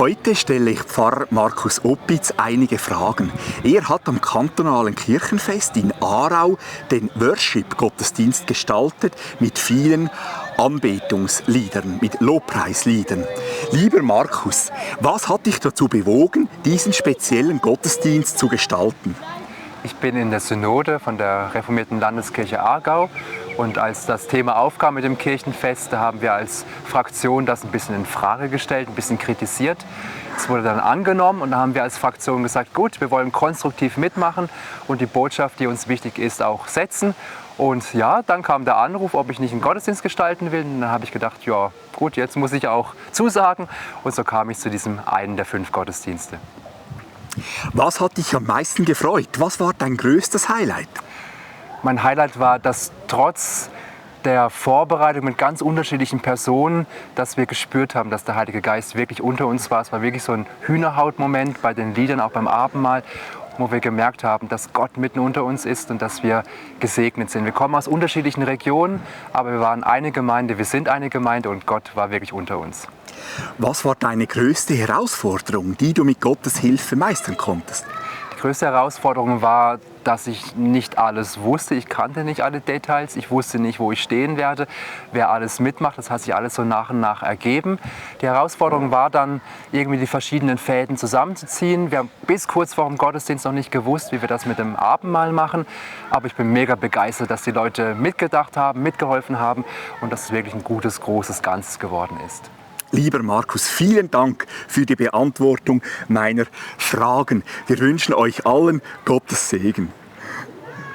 Heute stelle ich Pfarrer Markus Opitz einige Fragen. Er hat am kantonalen Kirchenfest in Aarau den Worship-Gottesdienst gestaltet mit vielen Anbetungsliedern, mit Lobpreisliedern. Lieber Markus, was hat dich dazu bewogen, diesen speziellen Gottesdienst zu gestalten? Ich bin in der Synode von der Reformierten Landeskirche Aargau und als das Thema aufkam mit dem Kirchenfest, da haben wir als Fraktion das ein bisschen in Frage gestellt, ein bisschen kritisiert. Es wurde dann angenommen und da haben wir als Fraktion gesagt, gut, wir wollen konstruktiv mitmachen und die Botschaft, die uns wichtig ist, auch setzen. Und ja, dann kam der Anruf, ob ich nicht einen Gottesdienst gestalten will. Und dann habe ich gedacht, ja gut, jetzt muss ich auch zusagen. Und so kam ich zu diesem einen der 5 Gottesdienste. Was hat dich am meisten gefreut? Was war dein größtes Highlight? Mein Highlight war, dass trotz der Vorbereitung mit ganz unterschiedlichen Personen, dass wir gespürt haben, dass der Heilige Geist wirklich unter uns war. Es war wirklich so ein Hühnerhautmoment bei den Liedern, auch beim Abendmahl, wo wir gemerkt haben, dass Gott mitten unter uns ist und dass wir gesegnet sind. Wir kommen aus unterschiedlichen Regionen, aber wir waren eine Gemeinde, wir sind eine Gemeinde und Gott war wirklich unter uns. Was war deine größte Herausforderung, die du mit Gottes Hilfe meistern konntest? Die größte Herausforderung war, dass ich nicht alles wusste. Ich kannte nicht alle Details. Ich wusste nicht, wo ich stehen werde, wer alles mitmacht. Das hat sich alles so nach und nach ergeben. Die Herausforderung war dann, irgendwie die verschiedenen Fäden zusammenzuziehen. Wir haben bis kurz vor dem Gottesdienst noch nicht gewusst, wie wir das mit dem Abendmahl machen. Aber ich bin mega begeistert, dass die Leute mitgedacht haben, mitgeholfen haben und dass es wirklich ein gutes, großes Ganzes geworden ist. Lieber Markus, vielen Dank für die Beantwortung meiner Fragen. Wir wünschen euch allen Gottes Segen.